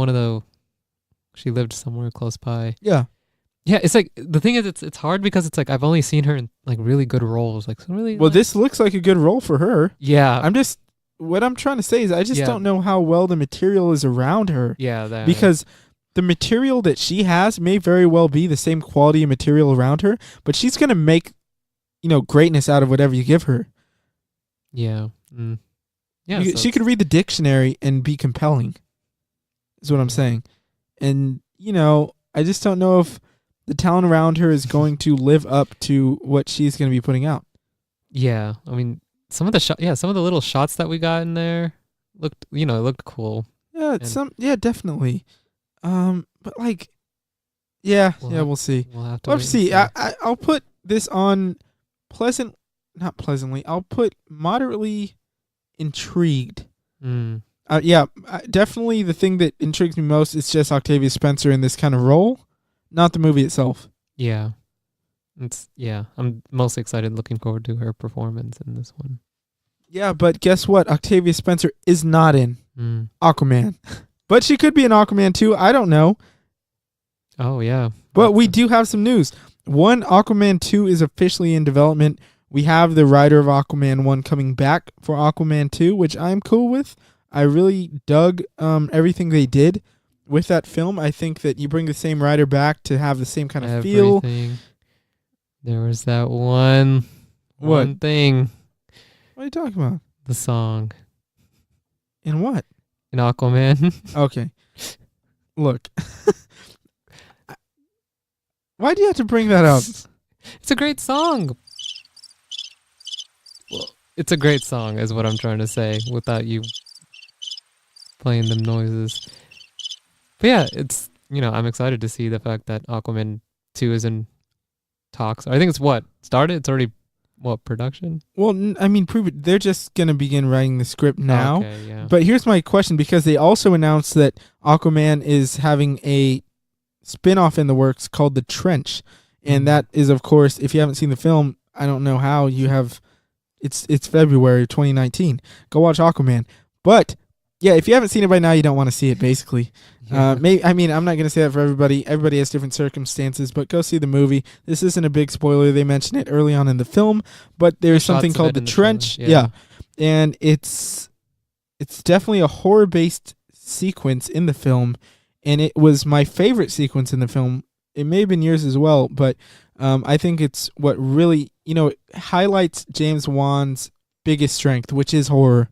she lived somewhere close by. Yeah. Yeah, it's like, the thing is, it's hard because it's like I've only seen her in like really good roles. Like, some really. Well, this looks like a good role for her. Yeah. What I'm trying to say is I just Yeah. don't know how well the material is around her. Yeah. Because the material that she has may very well be the same quality of material around her, but she's going to make, greatness out of whatever you give her. Yeah. Mm. Yeah. She could read the dictionary and be compelling, is what I'm saying. And, I just don't know if the talent around her is going to live up to what she's going to be putting out. Yeah. I mean, some of the little shots that we got in there looked, it looked cool. Yeah, definitely. But like, we'll see. We'll have to We'll wait see. and I'll put this on not pleasantly. I'll put moderately intrigued. Definitely the thing that intrigues me most is just Octavia Spencer in this kind of role, not the movie itself. Yeah. I'm mostly excited, looking forward to her performance in this one. Yeah, but guess what? Octavia Spencer is not in Aquaman. But she could be in Aquaman too. I don't know. Oh, yeah. But we do have some news. Aquaman 2 is officially in development. We have the writer of Aquaman 1 coming back for Aquaman 2, which I'm cool with. I really dug everything they did with that film. I think that you bring the same writer back to have the same kind of feel. There was that one thing. What are you talking about? The song. In what? In Aquaman. Okay. Look. Why do you have to bring that up? It's a great song. Well, it's a great song is what I'm trying to say without you playing them noises. But yeah, it's, I'm excited to see the fact that Aquaman 2 is in talks. I think it's started? It's already, production? Well, they're just going to begin writing the script now. Okay, yeah. But here's my question, because they also announced that Aquaman is having a spinoff in the works called The Trench. And that is, of course, if you haven't seen the film, I don't know how you have. It's February 2019. Go watch Aquaman. But yeah, if you haven't seen it by now, you don't want to see it. Basically, Yeah. I'm not going to say that for everybody. Everybody has different circumstances, but go see the movie. This isn't a big spoiler. They mention it early on in the film, but there's something called The Trench. Yeah, and it's definitely a horror-based sequence in the film, and it was my favorite sequence in the film. It may have been yours as well, but I think it's what really, highlights James Wan's biggest strength, which is horror.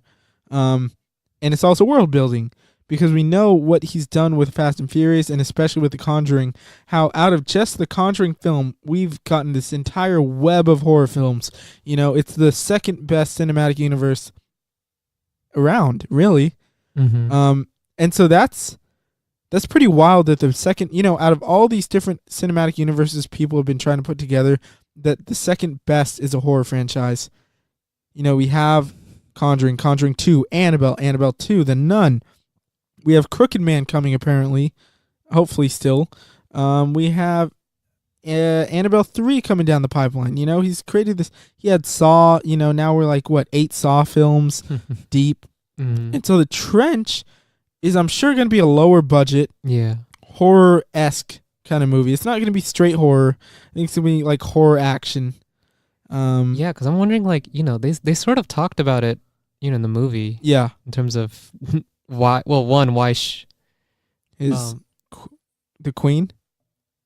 And it's also world building, because we know what he's done with Fast and Furious, and especially with The Conjuring, how out of just The Conjuring film, we've gotten this entire web of horror films. It's the second best cinematic universe around, really. Mm-hmm. And so that's pretty wild that the second, out of all these different cinematic universes people have been trying to put together, that the second best is a horror franchise. We have Conjuring 2, Annabelle 2, The Nun. We have Crooked Man coming, apparently, hopefully still. We have Annabelle 3 coming down the pipeline. He's created this. He had Saw. Now we're like 8 Saw films deep. Mm-hmm. And so The Trench is, I'm sure, going to be a lower budget, horror-esque kind of movie. It's not going to be straight horror. I think it's going to be like horror action. Yeah, because I'm wondering, they sort of talked about it, in the movie. Yeah. In terms of why. Well, why the Queen.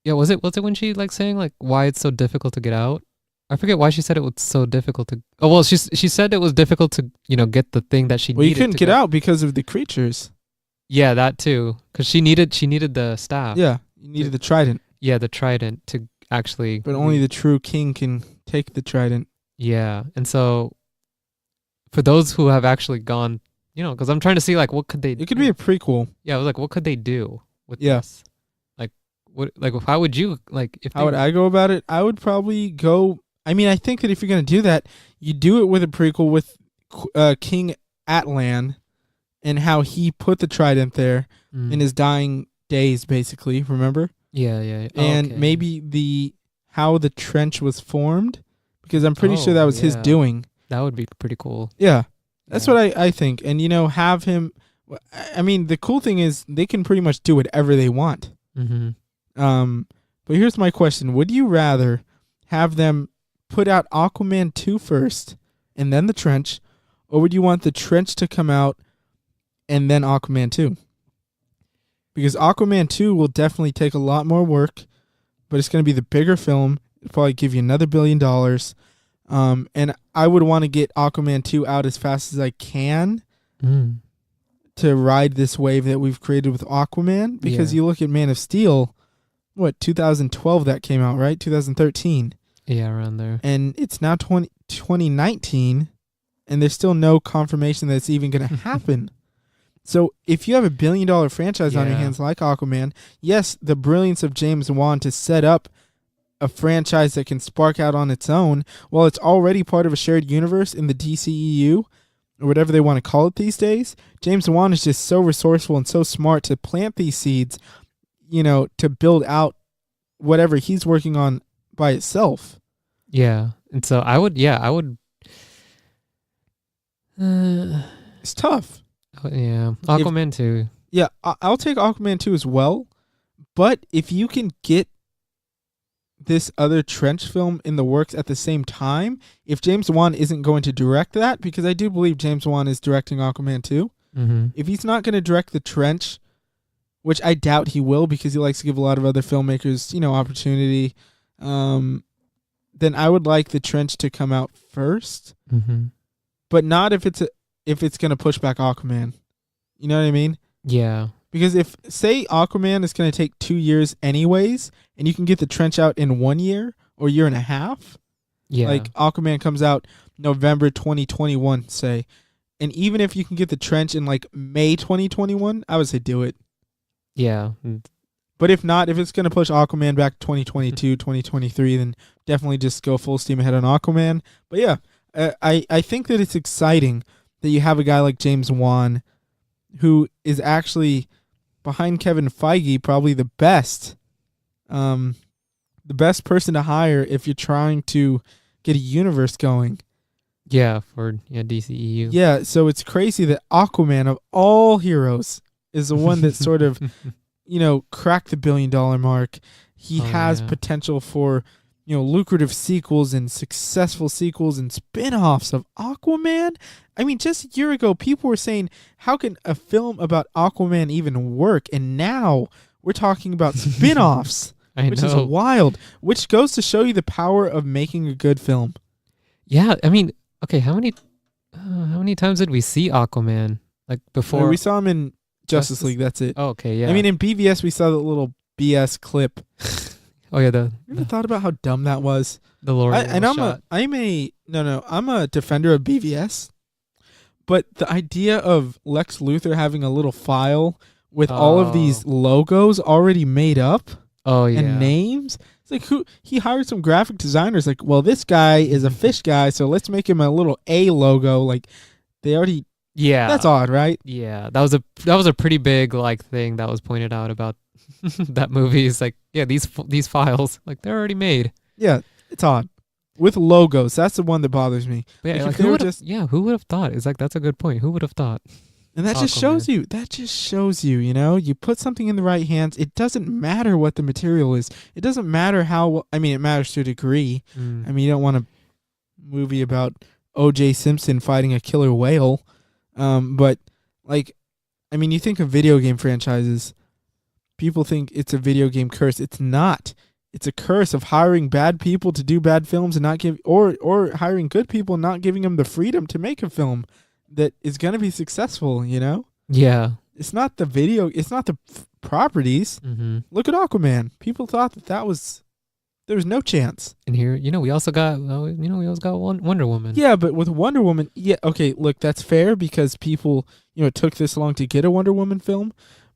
Yeah, was it when she saying why it's so difficult to get out? I forget why she said it was so difficult to. Oh well, she said it was difficult to get the thing that she needed. Well, you couldn't get out because of the creatures. Yeah, that too, because she needed the staff. Yeah, you needed the trident. Yeah, the trident to actually. But only the true king can take the trident. Yeah, and so for those who have actually gone, because I'm trying to see what could they. It could be a prequel. Yeah, I was what could they do with this? How would you How would I go about it? I would probably go. I think that if you're gonna do that, you do it with a prequel with King Atlan, and how he put the trident there in his dying days, basically. Remember? Yeah. And maybe how the trench was formed, because I'm pretty sure that was his doing. That would be pretty cool. Yeah, that's what I think. And have him. The cool thing is they can pretty much do whatever they want. Mm-hmm. But here's my question: would you rather have them put out Aquaman 2 first and then The Trench, or would you want The Trench to come out and then Aquaman 2? Because Aquaman 2 will definitely take a lot more work, but it's going to be the bigger film. It'll probably give you another $1 billion. And I would want to get Aquaman 2 out as fast as I can to ride this wave that we've created with Aquaman. Because you look at Man of Steel, 2012 that came out, right? 2013. Yeah, around there. And it's now 2019, and there's still no confirmation that it's even going to happen. So if you have $1 billion franchise on your Yeah. hands like Aquaman, yes, the brilliance of James Wan to set up a franchise that can spark out on its own, while it's already part of a shared universe in the DCEU, or whatever they want to call it these days, James Wan is just so resourceful and so smart to plant these seeds, to build out whatever he's working on by itself. Yeah. And so I would. It's tough. Yeah. Aquaman too. Yeah, I'll take Aquaman 2 as well, but if you can get this other Trench film in the works at the same time, if James Wan isn't going to direct that, because I do believe James Wan is directing Aquaman 2, if he's not going to direct the Trench, which I doubt he will because he likes to give a lot of other filmmakers, opportunity, then I would like the Trench to come out first, but not if it's going to push back Aquaman. You know what I mean? Yeah. Because if, say, Aquaman is going to take 2 years anyways, and you can get the Trench out in 1 year or year and a half, Yeah. like Aquaman comes out November 2021, say, and even if you can get the Trench in like May 2021, I would say do it. Yeah. But if not, if it's going to push Aquaman back 2022, 2023, then definitely just go full steam ahead on Aquaman. But yeah, I think that it's exciting that you have a guy like James Wan who is actually, behind Kevin Feige, probably the best person to hire if you're trying to get a universe going. Yeah. For DCEU. Yeah, so it's crazy that Aquaman, of all heroes, is the one that sort of, cracked the $1 billion mark. He has potential for, lucrative sequels and successful sequels and spin-offs of Aquaman. I mean, just a year ago, people were saying, how can a film about Aquaman even work? And now we're talking about spin-offs, which is wild, which goes to show you the power of making a good film. Yeah. I mean, okay, how many times did we see Aquaman? Like before? We saw him in Justice League, that's it. Oh, okay, yeah. I mean, in BVS, we saw the little BS clip. Oh yeah, You ever thought about how dumb that was? the Lord. I'm a defender of BVS, but the idea of Lex Luthor having a little file with all of these logos already made up and names. It's like he hired some graphic designers. Like, well, this guy is a fish guy, so let's make him a little A logo. Like, they already. Yeah, that's odd, right? Yeah, that was a pretty big thing that was pointed out about that movie. Is like, yeah, these files, like, they're already made. Yeah, it's odd with logos. That's the one that bothers me. But yeah, like, who would have thought? It's like, that's a good point. Who would have thought? And that just shows you. That just shows you. You put something in the right hands. It doesn't matter what the material is. It doesn't matter how. I mean, it matters to a degree. I mean, you don't want a movie about O.J. Simpson fighting a killer whale. But you think of video game franchises, people think it's a video game curse. It's not. It's a curse of hiring bad people to do bad films and not or hiring good people and not giving them the freedom to make a film that is going to be successful, Yeah. It's not the properties. Look at Aquaman. People thought there was no chance. And here, we also got Wonder Woman. Yeah, but with Wonder Woman, yeah, okay, look, that's fair because people, took this long to get a Wonder Woman film.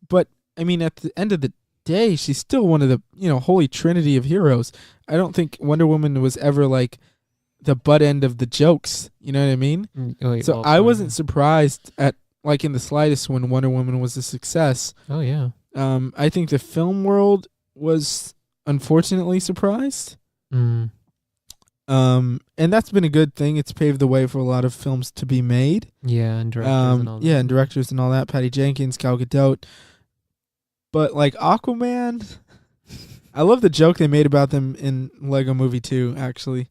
But, I mean, at the end of the day, she's still one of the, holy trinity of heroes. I don't think Wonder Woman was ever, the butt end of the jokes. You know what I mean? I wasn't surprised at, in the slightest when Wonder Woman was a success. Oh, yeah. I think the film world was unfortunately surprised. And that's been a good thing. It's paved the way for a lot of films to be made. Yeah, and directors and all that. Yeah, and directors and all that. Patty Jenkins, Gal Gadot. But Aquaman, I love the joke they made about them in Lego Movie 2, actually.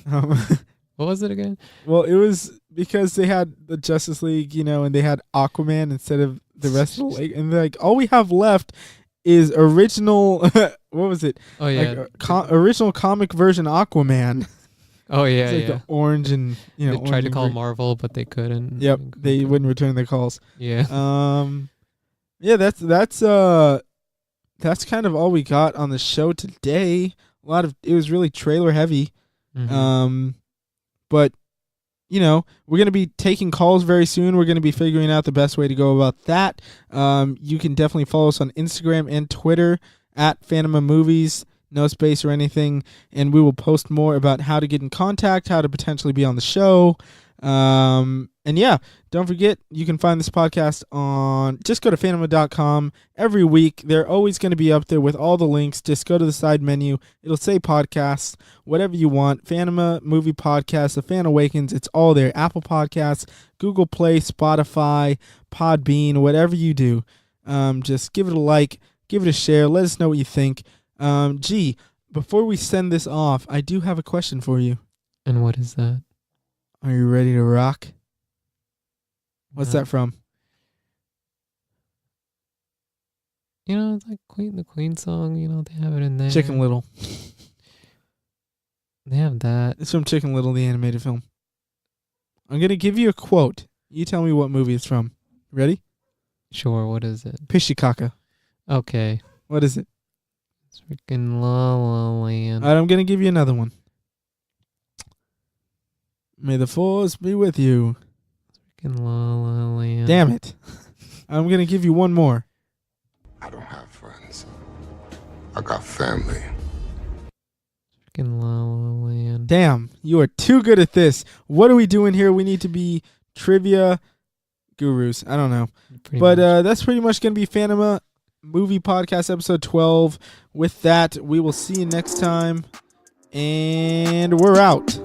What was it again? Well, it was because they had the Justice League, and they had Aquaman instead of the rest of the league. And they're like, all we have left is original, what was it? Oh, yeah. Original comic version Aquaman. Oh, yeah, it's the orange and, they tried to call Marvel, but they couldn't. Yep, they wouldn't return their calls. Yeah. Yeah, that's kind of all we got on the show today. It was really trailer heavy. But we're going to be taking calls very soon. We're going to be figuring out the best way to go about that. You can definitely follow us on Instagram and Twitter at Fanema Movies, no space or anything. And we will post more about how to get in contact, how to potentially be on the show. And yeah, don't forget, you can find this podcast just go to fanema.com every week. They're always going to be up there with all the links. Just go to the side menu. It'll say podcasts, whatever you want. Fanema Movie Podcast, The Fan Awakens. It's all there. Apple Podcasts, Google Play, Spotify, Podbean, whatever you do. Just give it a like, give it a share. Let us know what you think. Before we send this off, I do have a question for you. And what is that? Are you ready to rock? What's that from? It's like the Queen song. They have it in there. Chicken Little. They have that. It's from Chicken Little, the animated film. I'm going to give you a quote. You tell me what movie it's from. Ready? Sure. What is it? Pishikaka. Okay. What is it? It's freaking La La Land. All right, I'm going to give you another one. May the force be with you. Freaking La La Land. Damn it. I'm going to give you one more. I don't have friends. I got family. Freaking La La Land. Damn, you are too good at this. What are we doing here? We need to be trivia gurus. I don't know. But that's pretty much going to be Fanema Movie Podcast episode 12. With that, we will see you next time. And we're out.